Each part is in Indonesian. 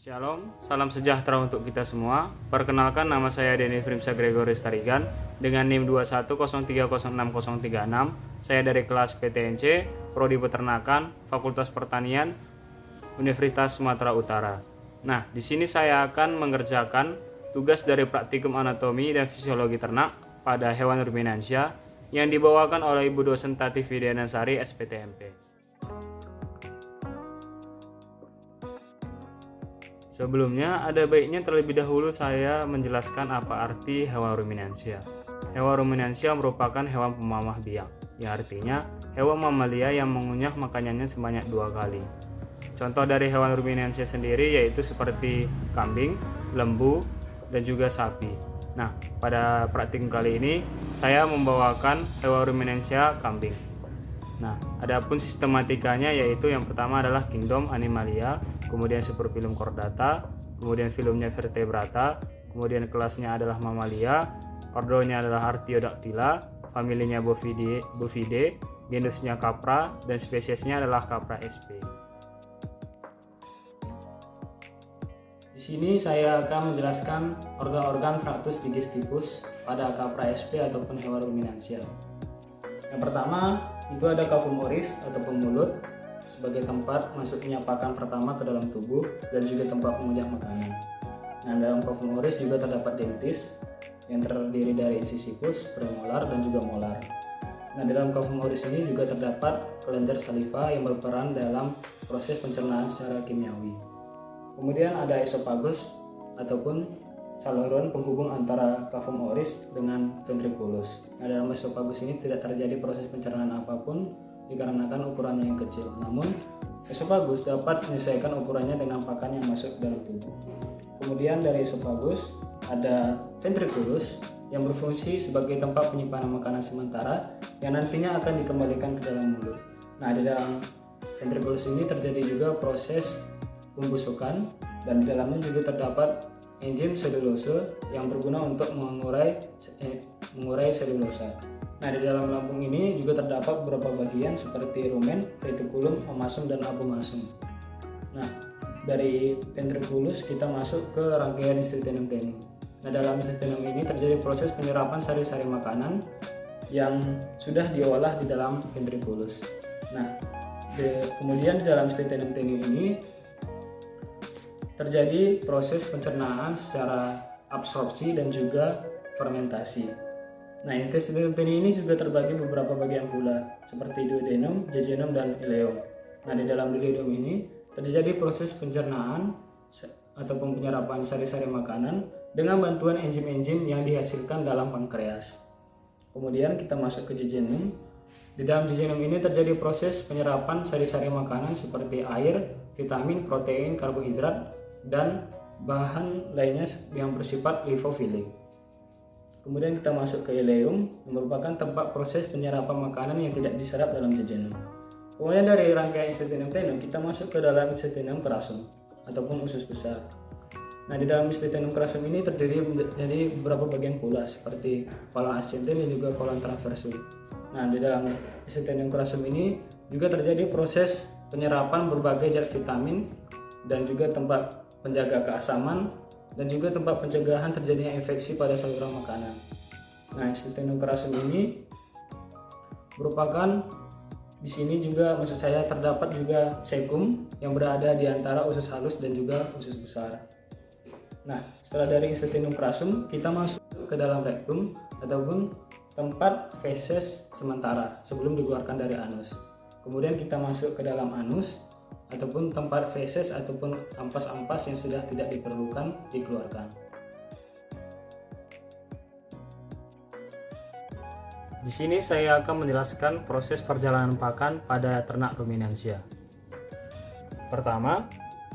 Shalom, salam sejahtera untuk kita semua. Perkenalkan, nama saya Denny Frimsa Gregoris Tarigan dengan NIM 210306036. Saya dari kelas PTNC, Prodi Peternakan, Fakultas Pertanian, Universitas Sumatera Utara. Nah, di sini saya akan mengerjakan tugas dari praktikum anatomi dan fisiologi ternak pada hewan ruminansia yang dibawakan oleh Ibu Dosen Tati Fidianasari, SPTMP. Sebelumnya, ada baiknya terlebih dahulu saya menjelaskan apa arti hewan ruminansia. Hewan ruminansia merupakan hewan pemamah biak, yang artinya hewan mamalia yang mengunyah makanannya sebanyak 2 kali. Contoh dari hewan ruminansia sendiri yaitu seperti kambing, lembu, dan juga sapi. Nah, pada praktikum kali ini saya membawakan hewan ruminansia kambing. Nah, adapun sistematikanya yaitu yang pertama adalah Kingdom Animalia, kemudian superfilum Chordata, kemudian filumnya Vertebrata, kemudian kelasnya adalah Mamalia, ordonya adalah Artiodactyla, familinya Bovidae, genusnya Capra, dan spesiesnya adalah Capra sp. Di sini saya akan menjelaskan organ-organ Tractus digestivus pada Capra sp ataupun hewan ruminansia. Yang pertama itu ada cavum oris ataupun mulut sebagai tempat masuknya pakan pertama ke dalam tubuh dan juga tempat mengunyah makanan. Nah, dalam cavum oris juga terdapat dentis yang terdiri dari incisivus, premolar, dan juga molar. Nah, dalam cavum oris ini juga terdapat kelenjar saliva yang berperan dalam proses pencernaan secara kimiawi. Kemudian ada esophagus ataupun saluran penghubung antara cavum oris dengan ventriculus. Nah, dalam esophagus ini tidak terjadi proses pencernaan apapun dikarenakan ukurannya yang kecil. Namun, esophagus dapat menyesuaikan ukurannya dengan pakan yang masuk dalam tubuh. Kemudian dari esophagus ada ventriculus yang berfungsi sebagai tempat penyimpanan makanan sementara yang nantinya akan dikembalikan ke dalam mulut. Nah, di dalam ventriculus ini terjadi juga proses pembusukan dan di dalamnya juga terdapat enzim selulose yang berguna untuk mengurai selulosa. Nah, di dalam lambung ini juga terdapat beberapa bagian seperti rumen, reticulum, omasum, dan abomasum. Nah, dari ventriculus kita masuk ke rangkaian Instittinum tenui. Nah, dalam Instittinum ini terjadi proses penyerapan sari-sari makanan yang sudah diolah di dalam ventriculus. Nah, kemudian di dalam Instittinum tenui ini terjadi proses pencernaan secara absorpsi dan juga fermentasi. Nah, Instittinum tenui ini juga terbagi beberapa bagian pula, seperti duodenum, jejunum, dan ileum. Nah, di dalam duodenum ini terjadi proses pencernaan ataupun penyerapan sari-sari makanan dengan bantuan enzim-enzim yang dihasilkan dalam pankreas. Kemudian kita masuk ke jejunum. Di dalam jejunum ini terjadi proses penyerapan sari-sari makanan seperti air, vitamin, protein, karbohidrat, dan bahan lainnya yang bersifat lipofilik. Kemudian kita masuk ke ileum yang merupakan tempat proses penyerapan makanan yang tidak diserap dalam jejunum. Kemudian dari rangkaian Instittinum tenui kita masuk ke dalam Instittinum crassum ataupun usus besar. Nah, di dalam Instittinum crassum ini terdiri dari beberapa bagian pula seperti colon ascendens dan juga colon transversus. Nah, di dalam Instittinum crassum ini juga terjadi proses penyerapan berbagai zat vitamin dan juga tempat penjaga keasaman dan juga tempat pencegahan terjadinya infeksi pada saluran makanan. Nah, Instittinum crassum ini merupakan di sini juga maksud saya terdapat juga cecum yang berada di antara usus halus dan juga usus besar. Nah, setelah dari Instittinum crassum kita masuk ke dalam rektum ataupun tempat feses sementara sebelum dikeluarkan dari anus. Kemudian kita masuk ke dalam anus ataupun tempat feses ataupun ampas-ampas yang sudah tidak diperlukan dikeluarkan. Di sini saya akan menjelaskan proses perjalanan pakan pada ternak ruminansia. Pertama,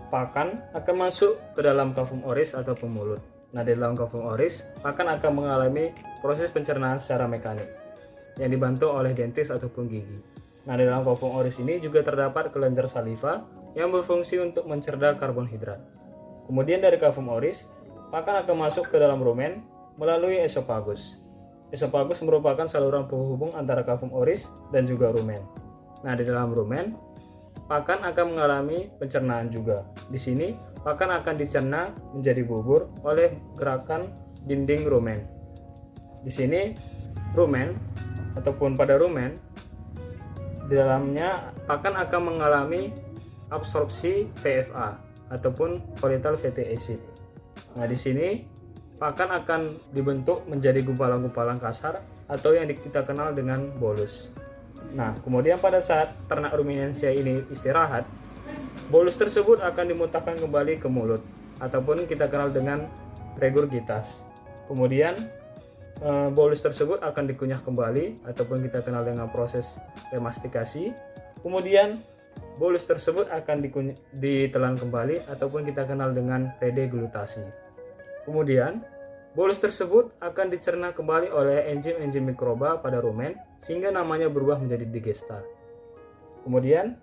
pakan akan masuk ke dalam cavum oris atau mulut. Nah, di dalam cavum oris, pakan akan mengalami proses pencernaan secara mekanik yang dibantu oleh dentis ataupun gigi. Nah, di dalam cavum oris ini juga terdapat kelenjar saliva yang berfungsi untuk mencerna karbonhidrat. Kemudian dari cavum oris, pakan akan masuk ke dalam rumen melalui esophagus. Esophagus merupakan saluran penghubung antara cavum oris dan juga rumen. Nah, di dalam rumen, pakan akan mengalami pencernaan juga. Di sini, pakan akan dicerna menjadi bubur oleh gerakan dinding rumen. Di sini rumen ataupun pada rumen di dalamnya pakan akan mengalami absorpsi VFA ataupun volatile fatty acid. Nah, di sini pakan akan dibentuk menjadi gumpalan-gumpalan kasar atau yang kita kenal dengan bolus. Nah, kemudian pada saat ternak ruminansia ini istirahat, bolus tersebut akan dimuntahkan kembali ke mulut ataupun kita kenal dengan regurgitas. Kemudian bolus tersebut akan dikunyah kembali ataupun kita kenal dengan proses remastikasi. Kemudian bolus tersebut akan ditelan kembali ataupun kita kenal dengan redeglutasi. Kemudian bolus tersebut akan dicerna kembali oleh enzim-enzim mikroba pada rumen sehingga namanya berubah menjadi digesta. Kemudian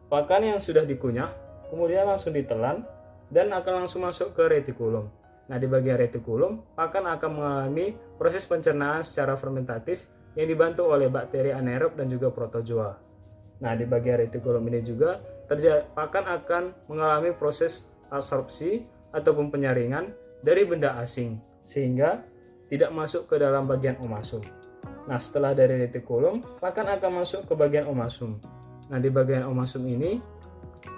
pakan yang sudah dikunyah kemudian langsung ditelan dan akan langsung masuk ke retikulum. Nah, di bagian retikulum pakan akan mengalami proses pencernaan secara fermentatif yang dibantu oleh bakteri anaerob dan juga protozoa. Nah, di bagian retikulum ini juga pakan akan mengalami proses absorpsi ataupun penyaringan dari benda asing sehingga tidak masuk ke dalam bagian omasum. Nah, setelah dari retikulum, pakan akan masuk ke bagian omasum. Nah, di bagian omasum ini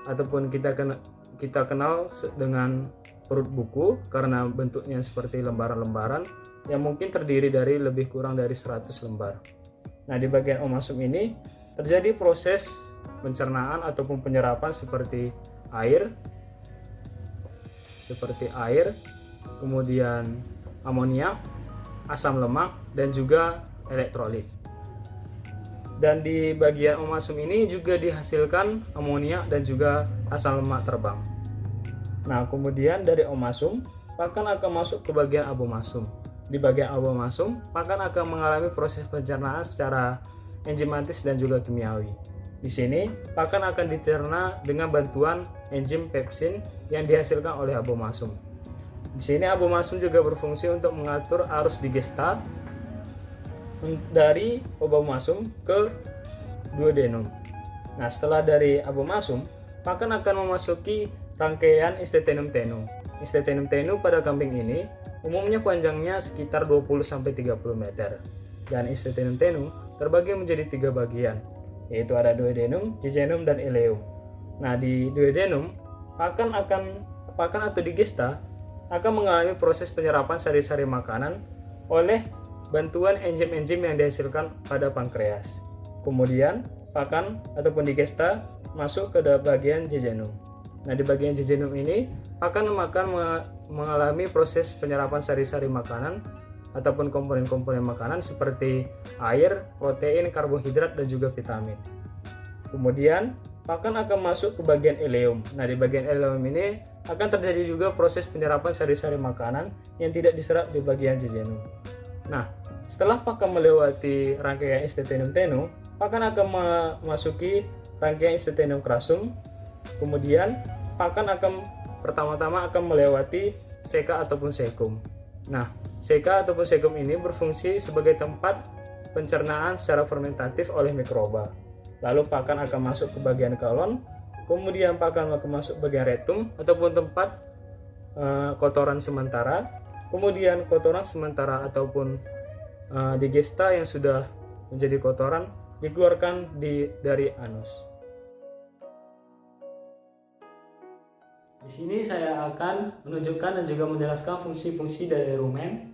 ataupun kita kenal dengan perut buku karena bentuknya seperti lembaran-lembaran yang mungkin terdiri dari lebih kurang dari 100 lembar. Nah, di bagian omasum ini terjadi proses pencernaan ataupun penyerapan seperti air, kemudian amoniak, asam lemak, dan juga elektrolit. Dan di bagian omasum ini juga dihasilkan amoniak dan juga asam lemak terbang. Nah, kemudian dari omasum, pakan akan masuk ke bagian abomasum. Di bagian abomasum, pakan akan mengalami proses pencernaan secara enzimatis dan juga kimiawi. Di sini, pakan akan dicerna dengan bantuan enzim pepsin yang dihasilkan oleh abomasum. Di sini abomasum juga berfungsi untuk mengatur arus digesta dari abomasum ke duodenum. Nah, setelah dari abomasum, pakan akan memasuki rangkaian Instetinum tenu. Instetinum tenu pada kambing ini umumnya panjangnya sekitar 20-30 meter. Dan Instetinum tenu terbagi menjadi 3 bagian, yaitu ada duodenum, jejunum, dan ileum. Nah, di duodenum, pakan atau digesta akan mengalami proses penyerapan sari-sari makanan oleh bantuan enzim-enzim yang dihasilkan pada pankreas. Kemudian, pakan ataupun digesta masuk ke bagian jejunum. Nah, di bagian jejunum ini, pakan mengalami proses penyerapan sari-sari makanan ataupun komponen-komponen makanan seperti air, protein, karbohidrat, dan juga vitamin. Kemudian, pakan akan masuk ke bagian ileum. Nah, di bagian ileum ini akan terjadi juga proses penyerapan sari-sari makanan yang tidak diserap di bagian jejunum. Nah, setelah pakan melewati rangkaian Instetinum tenu, pakan akan memasuki rangkaian Instetinum crassum. Kemudian, pakan pertama-tama akan melewati seka ataupun sekum. Nah, seka ataupun sekum ini berfungsi sebagai tempat pencernaan secara fermentatif oleh mikroba. Lalu pakan akan masuk ke bagian kolon, kemudian pakan akan masuk bagian rectum ataupun tempat kotoran sementara. Kemudian kotoran sementara ataupun digesta yang sudah menjadi kotoran dikeluarkan dari anus. Di sini saya akan menunjukkan dan juga menjelaskan fungsi-fungsi dari rumen,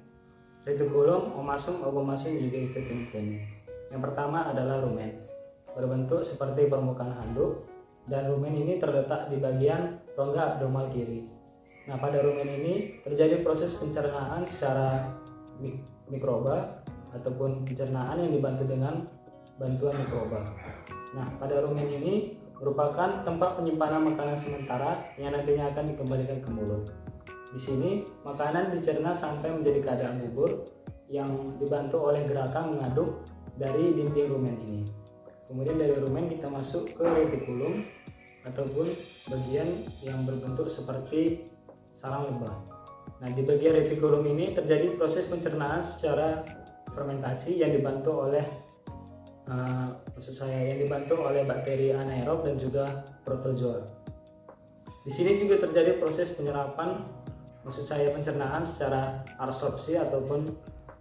retikulum, omasum, abomasum, dan juga Instetinum tenu. Yang pertama adalah rumen, berbentuk seperti permukaan handuk, dan rumen ini terletak di bagian rongga abdomal kiri. Nah, pada rumen ini terjadi proses pencernaan secara mikroba ataupun pencernaan yang dibantu dengan bantuan mikroba. Nah, pada rumen ini merupakan tempat penyimpanan makanan sementara yang nantinya akan dikembalikan ke mulut. Di sini, makanan dicerna sampai menjadi keadaan bubur yang dibantu oleh gerakan mengaduk dari dinding rumen ini. Kemudian dari rumen kita masuk ke retikulum ataupun bagian yang berbentuk seperti sarang lebah. Nah, di bagian retikulum ini terjadi proses pencernaan secara fermentasi yang dibantu oleh bakteri anaerob dan juga protozoa. Di sini juga terjadi proses penyerapan, maksud saya pencernaan secara absorpsi ataupun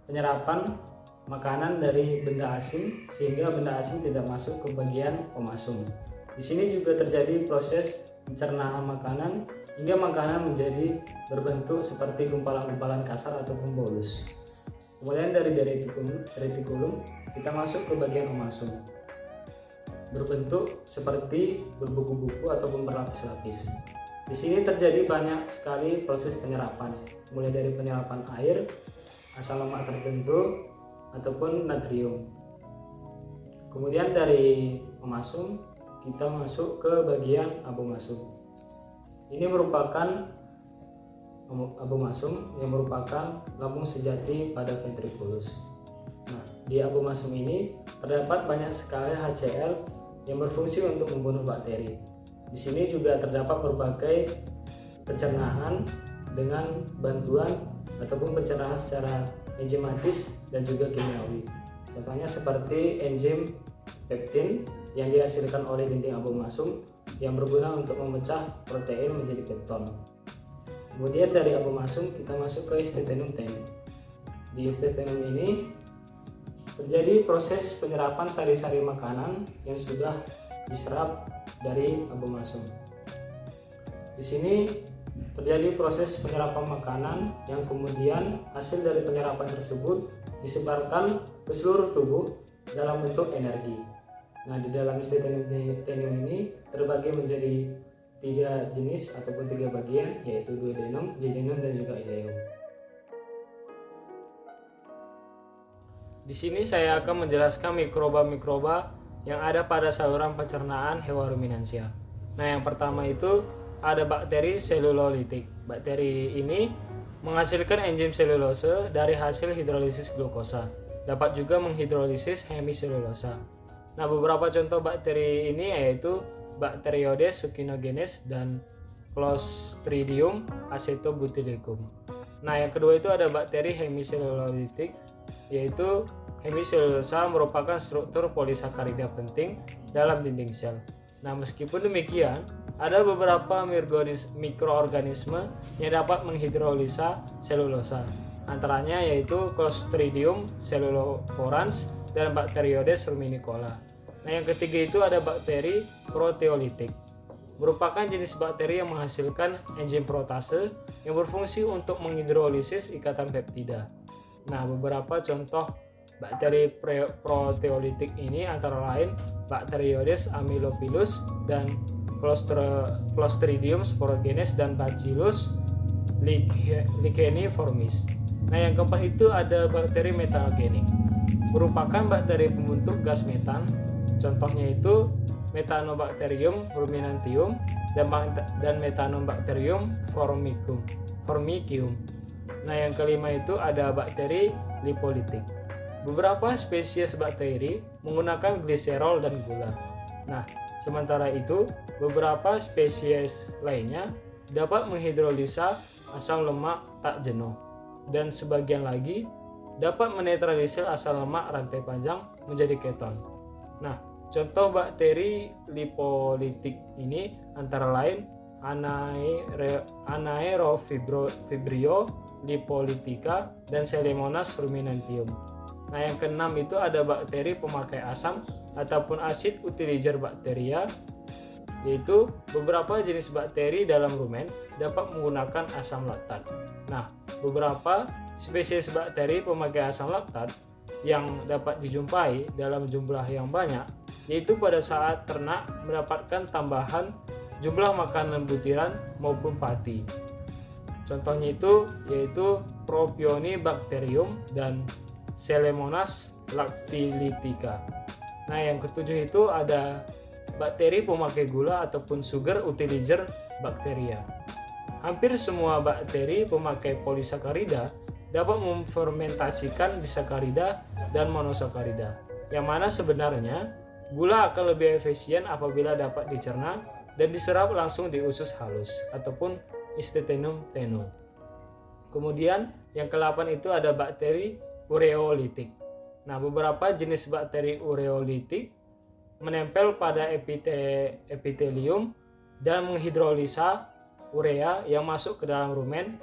penyerapan makanan dari benda asing sehingga benda asing tidak masuk ke bagian pemasung. Di sini juga terjadi proses pencernaan makanan hingga makanan menjadi berbentuk seperti gumpalan-gumpalan kasar ataupun bolus. Kemudian dari retikulum kita masuk ke bagian pemasung, berbentuk seperti berbuku-buku ataupun berlapis-lapis. Di sini terjadi banyak sekali proses penyerapan, mulai dari penyerapan air, asam lemak tertentu, ataupun natrium. Kemudian dari pemasung kita masuk ke bagian abomasum. Ini merupakan abomasum yang merupakan lambung sejati pada ventriculus. Nah, di abomasum ini terdapat banyak sekali HCl yang berfungsi untuk membunuh bakteri. Di sini juga terdapat berbagai pencernaan dengan bantuan ataupun pencernaan secara enzimatis dan juga kimiawi. Contohnya seperti enzim peptin yang dihasilkan oleh dinding abomasum yang berguna untuk memecah protein menjadi pepton. Kemudian dari abomasum kita masuk ke Steatenum tenui. Di Steatenum ini terjadi proses penyerapan sari-sari makanan yang sudah diserap dari abomasum. Di sini terjadi proses penyerapan makanan yang kemudian hasil dari penyerapan tersebut disebarkan ke seluruh tubuh dalam bentuk energi. Nah, di dalam Steatenum tenui ini terbagi menjadi 3 jenis ataupun 3 bagian, yaitu duodenum, jejunum, dan juga ileum. Di sini saya akan menjelaskan mikroba-mikroba yang ada pada saluran pencernaan hewan ruminansia. Nah, yang pertama itu ada bakteri selulolitik. Bakteri ini menghasilkan enzim selulose dari hasil hidrolisis glukosa. Dapat juga menghidrolisis hemiselulosa. Nah, beberapa contoh bakteri ini yaitu Bacteroides succinogenes dan Clostridium acetobutylicum. Nah, yang kedua itu ada bakteri hemiselulolitik, yaitu hemiselulosa merupakan struktur polisakarida penting dalam dinding sel. Nah, meskipun demikian, ada beberapa mikroorganisme yang dapat menghidrolisa selulosa. Antaranya yaitu Clostridium celluloforans dan Bacteroides ruminicola. Nah, yang ketiga itu ada bakteri proteolitik. Merupakan jenis bakteri yang menghasilkan enzim protase yang berfungsi untuk menghidrolisis ikatan peptida. Nah, beberapa contoh bakteri proteolitik ini antara lain Bacteroides amylophilus dan Clostridium sporogenes dan Bacillus licheniformis. Nah, yang keempat itu ada bakteri metanogenik. Merupakan bakteri pembentuk gas metan. Contohnya itu Methanobacterium ruminantium dan Methanobacterium formicium. Nah, yang kelima itu ada bakteri lipolitik. Beberapa spesies bakteri menggunakan gliserol dan gula. Nah, sementara itu beberapa spesies lainnya dapat menghidrolisa asam lemak tak jenuh, dan sebagian lagi dapat menetralisir asam lemak rantai panjang menjadi keton. Nah, contoh bakteri lipolitik ini antara lain Anaerofibrio lipolitica dan Selemonas ruminantium. Nah, yang keenam itu ada bakteri pemakai asam ataupun acid utilizer bakteria, yaitu beberapa jenis bakteri dalam rumen dapat menggunakan asam laktat. Nah, beberapa spesies bakteri pemakai asam laktat yang dapat dijumpai dalam jumlah yang banyak, yaitu pada saat ternak mendapatkan tambahan jumlah makanan butiran maupun pati. Contohnya itu yaitu Propionibacterium dan Selemonas lactilitica. Nah, yang ketujuh itu ada bakteri pemakai gula ataupun sugar utilizer bakteria. Hampir semua bakteri pemakai polisakarida dapat memfermentasikan disakarida dan monosakarida, yang mana sebenarnya gula akan lebih efisien apabila dapat dicerna dan diserap langsung di usus halus ataupun Steatenum tenui. Kemudian yang ke-8 itu ada bakteri ureolitik. Nah, beberapa jenis bakteri ureolitik menempel pada epitelium dan menghidrolisa urea yang masuk ke dalam rumen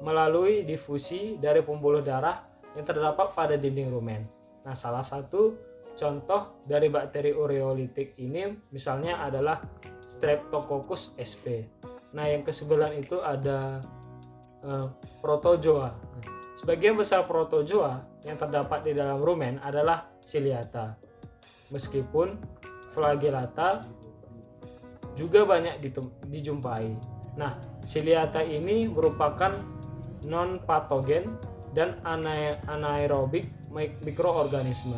melalui difusi dari pembuluh darah yang terdapat pada dinding rumen. Nah, salah satu contoh dari bakteri ureolitik ini misalnya adalah Streptococcus sp. Nah, yang kesebelah itu ada Protozoa. Sebagian besar protozoa yang terdapat di dalam rumen adalah ciliata. Meskipun flagellata juga banyak dijumpai. Nah, ciliata ini merupakan non-patogen dan anaerobik mikroorganisme.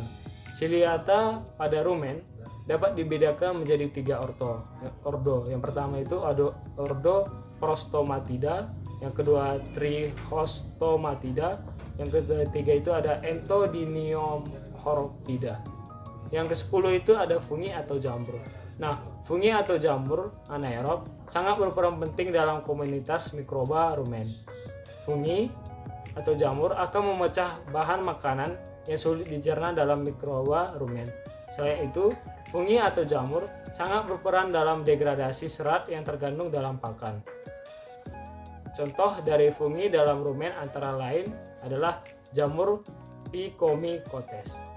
Ciliata pada rumen dapat dibedakan menjadi 3 ordo. Yang pertama itu ada ordo Prostomatida, yang kedua Trichostomatida, yang ketiga itu ada Entodiniomorphida. Yang ke-10 itu ada fungi atau jamur. Nah, fungi atau jamur anaerob sangat berperan penting dalam komunitas mikroba rumen. Fungi atau jamur akan memecah bahan makanan yang sulit dicerna dalam mikroba rumen. Selain itu, fungi atau jamur sangat berperan dalam degradasi serat yang terkandung dalam pakan. Contoh dari fungi dalam rumen antara lain adalah jamur Picomicotes.